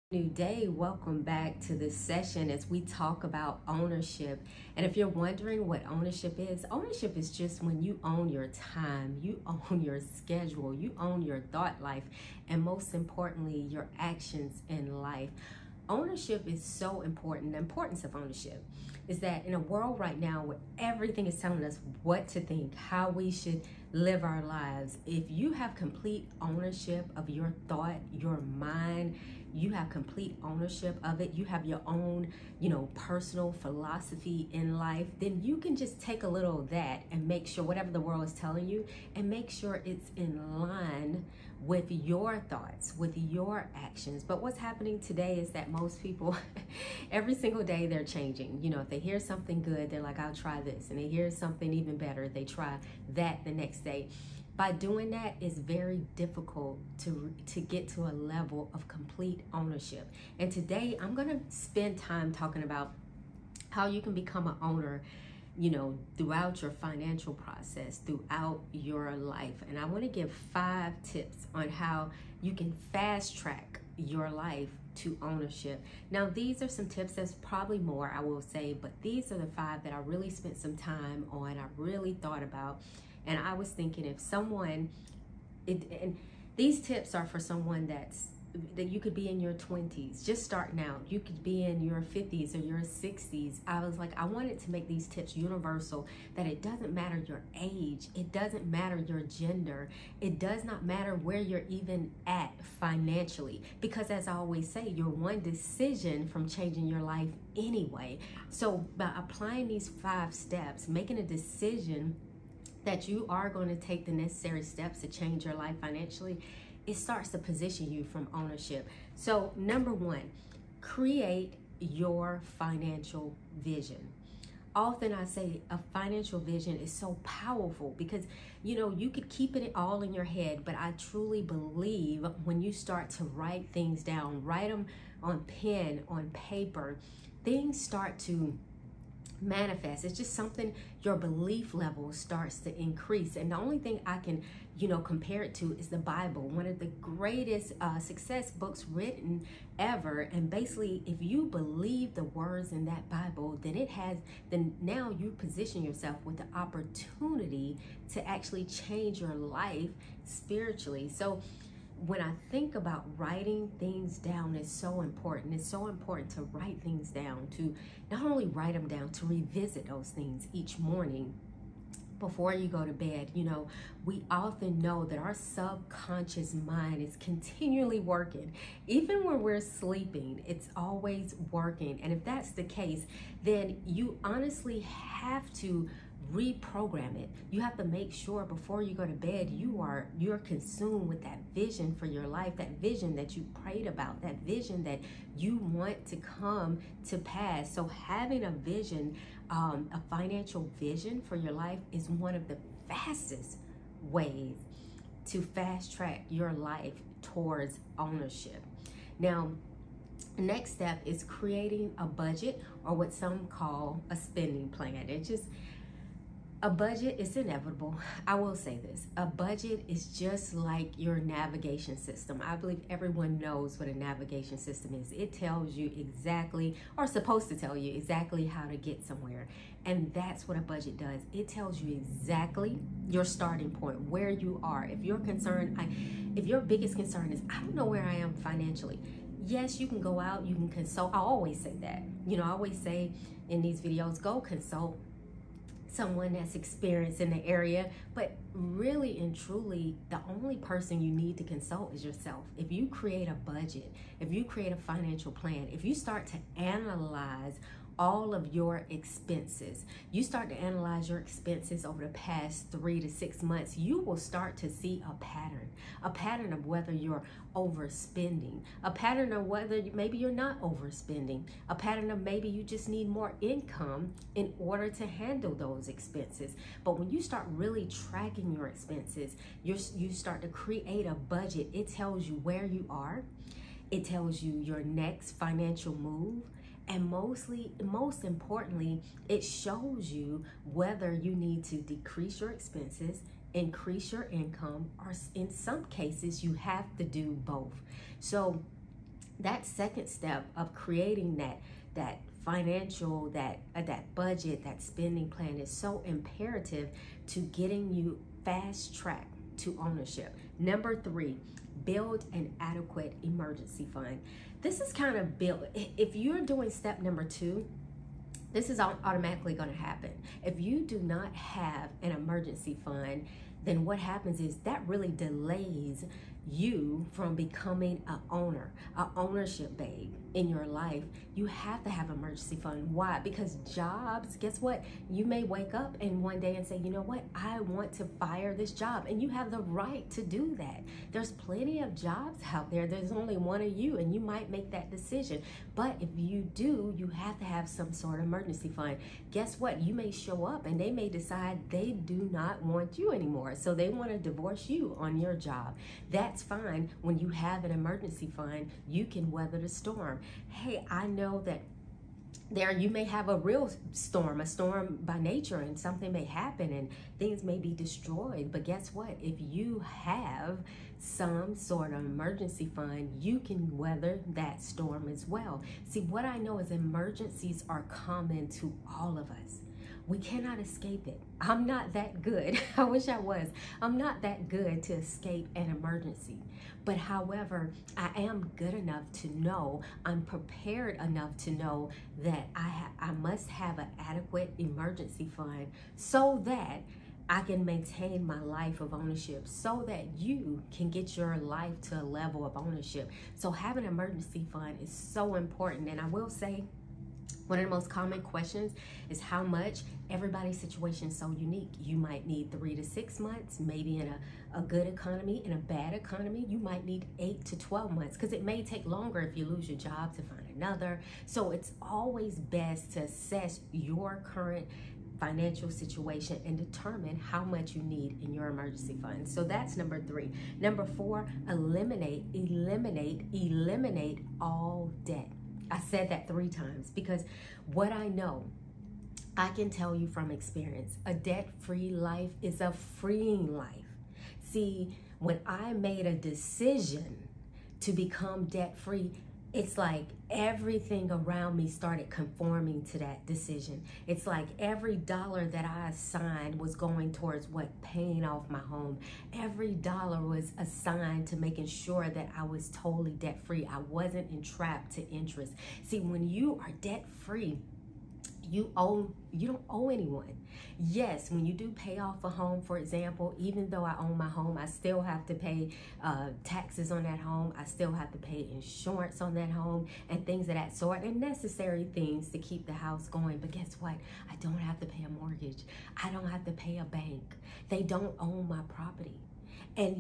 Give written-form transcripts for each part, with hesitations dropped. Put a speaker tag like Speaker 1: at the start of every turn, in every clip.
Speaker 1: New day. Welcome back to this session as we talk about ownership. And if you're wondering what ownership is just when you own your time, you own your schedule, you own your thought life, and most importantly, your actions in life. Ownership is so important. The importance of ownership is that in a world right now where everything is telling us what to think, how we should live our lives, if you have complete ownership of your thought, your mind, you have complete ownership of it, you have your own, personal philosophy in life, then you can just take a little of that and make sure whatever the world is telling you and make sure it's in line with your thoughts, with your actions. But what's happening today is that most people, every single day they're changing. If they hear something good, they're like, I'll try this. And they hear something even better, they try that the next day. By doing that, it's very difficult to get to a level of complete ownership. And today I'm going to spend time talking about how you can become an owner, throughout your financial process, throughout your life. And I want to give 5 tips on how you can fast track your life to ownership. Now, these are some tips. There's probably more, I will say, but these are the 5 that I really spent some time on. I really thought about. And I was thinking if someone, and these tips are for someone that you could be in your 20s, just starting out. You could be in your 50s or your 60s. I was like, I wanted to make these tips universal, that it doesn't matter your age. It doesn't matter your gender. It does not matter where you're even at financially. Because as I always say, you're one decision from changing your life anyway. So by applying these 5 steps, making a decision that you are going to take the necessary steps to change your life financially, it starts to position you from ownership. So number 1, create your financial vision. Often I say a financial vision is so powerful because, you could keep it all in your head, but I truly believe when you start to write things down, write them on pen, on paper, things start to manifest. It's just something, your belief level starts to increase. And the only thing I can compare it to is the Bible, one of the greatest success books written ever. And basically, if you believe the words in that Bible, then now you position yourself with the opportunity to actually change your life spiritually. So when I think about writing things down, is so important. It's so important to write things down, to not only write them down, to revisit those things each morning before you go to bed. We often know that our subconscious mind is continually working. Even when we're sleeping, it's always working. And if that's the case, then you honestly have to reprogram it. You have to make sure before you go to bed you're consumed with that vision for your life, that vision that you prayed about, that vision that you want to come to pass. So having a vision, a financial vision for your life, is one of the fastest ways to fast track your life towards ownership. Now, next step is creating a budget, or what some call a spending plan. A budget is inevitable. I will say this. A budget is just like your navigation system. I believe everyone knows what a navigation system is. It tells you exactly, or supposed to tell you exactly how to get somewhere. And that's what a budget does. It tells you exactly your starting point, where you are. If you're concerned, if your biggest concern is, I don't know where I am financially. Yes, you can go out, you can consult. I always say that. I always say in these videos, go consult someone that's experienced in the area, but really and truly the only person you need to consult is yourself. If you create a budget, if you create a financial plan, if you start to analyze all of your expenses, you start to analyze your expenses over the past 3 to 6 months, you will start to see a pattern of whether you're overspending, a pattern of whether maybe you're not overspending, a pattern of maybe you just need more income in order to handle those expenses. But when you start really tracking your expenses, you start to create a budget. It tells you where you are. It tells you your next financial move. And most importantly, it shows you whether you need to decrease your expenses, increase your income, or in some cases, you have to do both. So that second step of creating that financial, that budget, that spending plan is so imperative to getting you fast track to ownership. Number 3, build an adequate emergency fund. This is kind of built, if you're doing step number 2, this is automatically going to happen. If you do not have an emergency fund, then what happens is that really delays you from becoming an ownership babe in your life. You have to have an emergency fund. Why? Because jobs, guess what? You may wake up and one day and say, you know what? I want to fire this job. And you have the right to do that. There's plenty of jobs out there. There's only one of you, and you might make that decision. But if you do, you have to have some sort of emergency fund. Guess what? You may show up and they may decide they do not want you anymore. So they want to divorce you on your job. That's fine. When you have an emergency fund, you can weather the storm. Hey, I know that you may have a real storm, a storm by nature, and something may happen and things may be destroyed. But guess what? If you have some sort of emergency fund, you can weather that storm as well. See, what I know is emergencies are common to all of us. We cannot escape it. I'm not that good. I wish I was. I'm not that good to escape an emergency. But however, I am good enough to know, I'm prepared enough to know that I must have an adequate emergency fund so that I can maintain my life of ownership, so that you can get your life to a level of ownership. So having an emergency fund is so important. And I will say, one of the most common questions is how much. Everybody's situation is so unique. You might need 3 to 6 months, maybe in a good economy. In a bad economy, you might need 8 to 12 months, because it may take longer if you lose your job to find another. So it's always best to assess your current financial situation and determine how much you need in your emergency fund. So that's number 3. Number 4, eliminate all debt. I said that 3 times because what I know, I can tell you from experience, a debt-free life is a freeing life. See, when I made a decision to become debt-free, it's like everything around me started conforming to that decision. It's like every dollar that I assigned was going towards paying off my home. Every dollar was assigned to making sure that I was totally debt-free. I wasn't entrapped to interest. See, when you are debt-free, you don't owe anyone. Yes, when you do pay off a home, for example, even though I own my home, I still have to pay taxes on that home. I still have to pay insurance on that home and things of that sort, and necessary things to keep the house going. But guess what? I don't have to pay a mortgage. I don't have to pay a bank. They don't own my property. And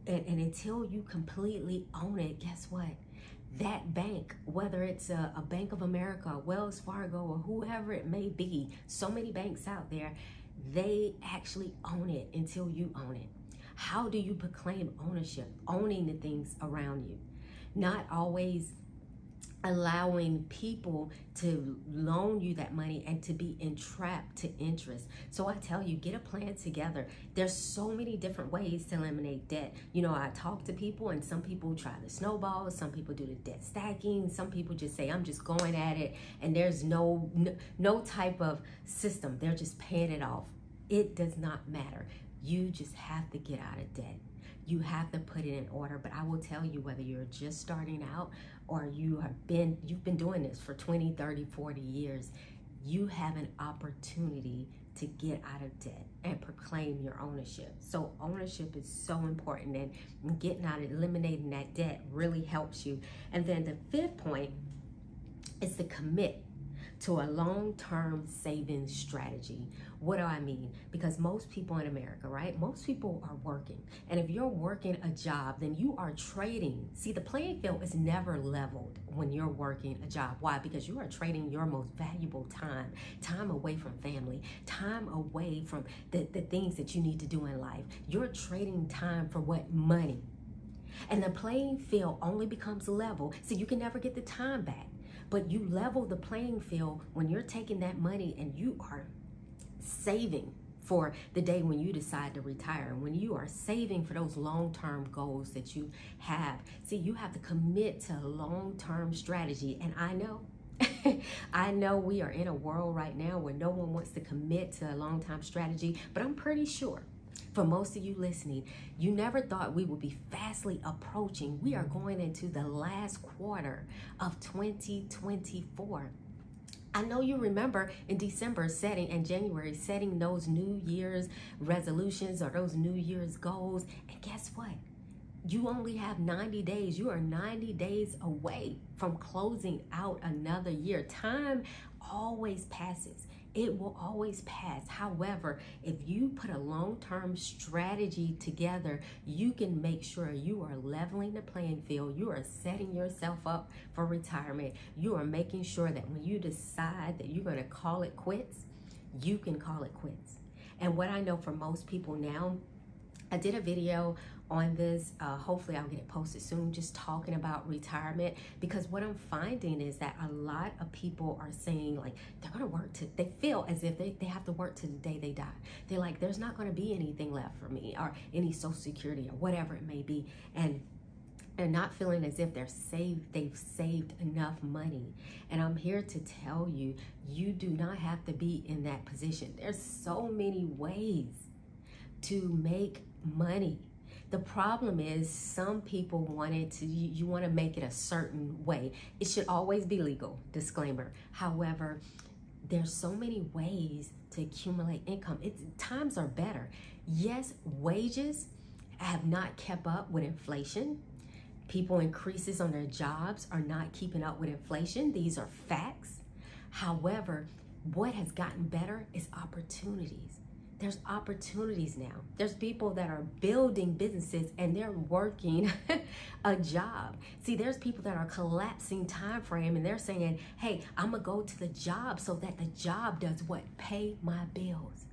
Speaker 1: until you completely own it, guess what? That bank, whether it's a Bank of America, Wells Fargo, or whoever it may be, so many banks out there, they actually own it until you own it. How do you proclaim ownership? Owning the things around you. Not always allowing people to loan you that money and to be entrapped to interest. So I tell you, get a plan together. There's so many different ways to eliminate debt. You know, I talk to people, and some people try the snowball, some people do the debt stacking, some people just say, I'm just going at it, and there's no type of system. They're just paying it off. It does not matter. You just have to get out of debt. You have to put it in order. But I will tell you, whether you're just starting out or you've been doing this for 20, 30, 40 years, you have an opportunity to get out of debt and proclaim your ownership. So ownership is so important, and eliminating that debt really helps you. And then the 5th point is to commit to a long-term savings strategy. What do I mean? Because most people in America, right? Most people are working. And if you're working a job, then you are trading. See, the playing field is never leveled when you're working a job. Why? Because you are trading your most valuable time away from family, time away from the things that you need to do in life. You're trading time for what? Money. And the playing field only becomes level. So you can never get the time back. But you level the playing field when you're taking that money and you are saving for the day when you decide to retire, when you are saving for those long-term goals that you have. See, you have to commit to a long-term strategy. And I know, I know we are in a world right now where no one wants to commit to a long-term strategy, but I'm pretty sure for most of you listening, you never thought we would be fastly approaching. We are going into the last quarter of 2024. I know you remember in December setting and January setting those New Year's resolutions or those New Year's goals. And guess what? You only have 90 days. You are 90 days away from closing out another year. Time always passes. It will always pass. However, if you put a long-term strategy together, you can make sure you are leveling the playing field. You are setting yourself up for retirement. You are making sure that when you decide that you're going to call it quits, you can call it quits. And what I know for most people now, I did a video on this, hopefully I'll get it posted soon, just talking about retirement, because what I'm finding is that a lot of people are saying like they're gonna work to, they feel as if they have to work to the day they die. They're like, there's not gonna be anything left for me or any Social Security or whatever it may be. And they're not feeling as if they've saved enough money. And I'm here to tell you, you do not have to be in that position. There's so many ways to make money. The problem is some people wanted to, you want to make it a certain way. It should always be legal, disclaimer. However, there's so many ways to accumulate income. Times are better. Yes, wages have not kept up with inflation. People increases on their jobs are not keeping up with inflation. These are facts. However, what has gotten better is opportunities. There's opportunities now. There's people that are building businesses and they're working a job. See, there's people that are collapsing time frame and they're saying, hey, I'm gonna go to the job so that the job does what? Pay my bills.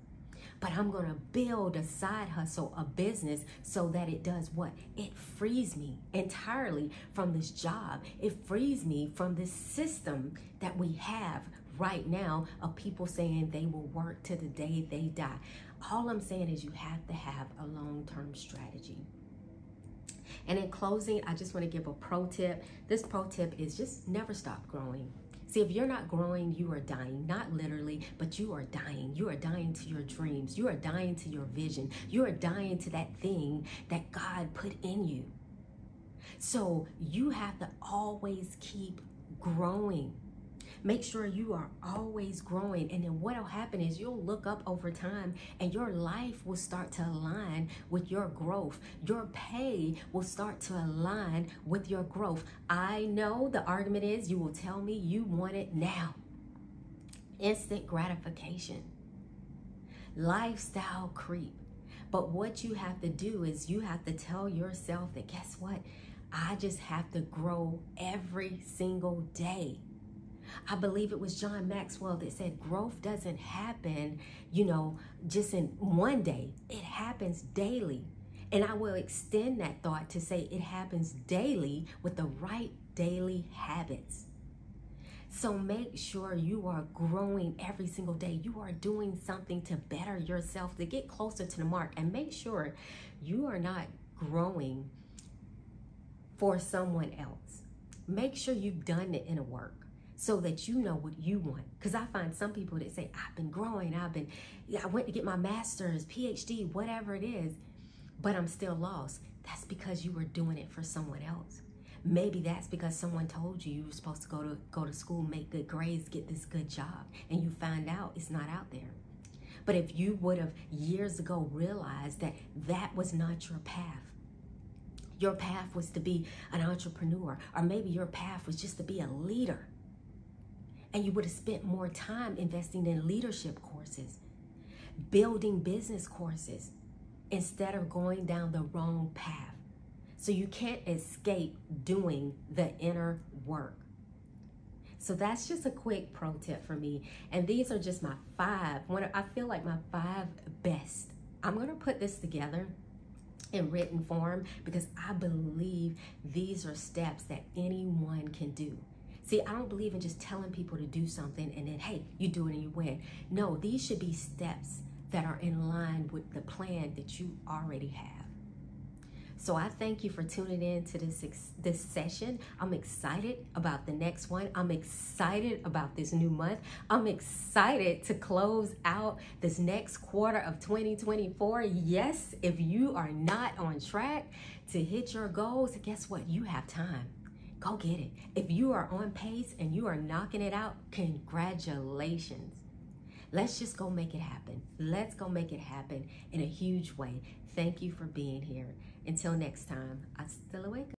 Speaker 1: But I'm gonna build a side hustle, a business, so that it does what? It frees me entirely from this job. It frees me from this system that we have right now of people saying they will work to the day they die. All I'm saying is you have to have a long-term strategy. And in closing, I just want to give a pro tip. This pro tip is just never stop growing. See, if you're not growing, you are dying. Not literally, but you are dying. You are dying to your dreams. You are dying to your vision. You are dying to that thing that God put in you. So you have to always keep growing. Make sure you are always growing. And then what will happen is you'll look up over time and your life will start to align with your growth. Your pay will start to align with your growth. I know the argument is you will tell me you want it now. Instant gratification. Lifestyle creep. But what you have to do is you have to tell yourself that guess what? I just have to grow every single day. I believe it was John Maxwell that said growth doesn't happen, just in one day. It happens daily. And I will extend that thought to say it happens daily with the right daily habits. So make sure you are growing every single day. You are doing something to better yourself, to get closer to the mark. And make sure you are not growing for someone else. Make sure you've done the inner work, so that you know what you want. Because I find some people that say, I've been growing, I went to get my master's, PhD, whatever it is, but I'm still lost. That's because you were doing it for someone else. Maybe that's because someone told you were supposed to go to school, make good grades, get this good job, and you find out it's not out there. But if you would have years ago realized that that was not your path, your path was to be an entrepreneur, or maybe your path was just to be a leader, and you would have spent more time investing in leadership courses, building business courses, instead of going down the wrong path. So you can't escape doing the inner work. So that's just a quick pro tip for me. And these are just my I feel like my 5 best. I'm gonna put this together in written form because I believe these are steps that anyone can do. See, I don't believe in just telling people to do something and then, hey, you do it and you win. No, these should be steps that are in line with the plan that you already have. So I thank you for tuning in to this session. I'm excited about the next one. I'm excited about this new month. I'm excited to close out this next quarter of 2024. Yes, if you are not on track to hit your goals, guess what? You have time. Go get it. If you are on pace and you are knocking it out, congratulations. Let's just go make it happen. Let's go make it happen in a huge way. Thank you for being here. Until next time, hasta luego.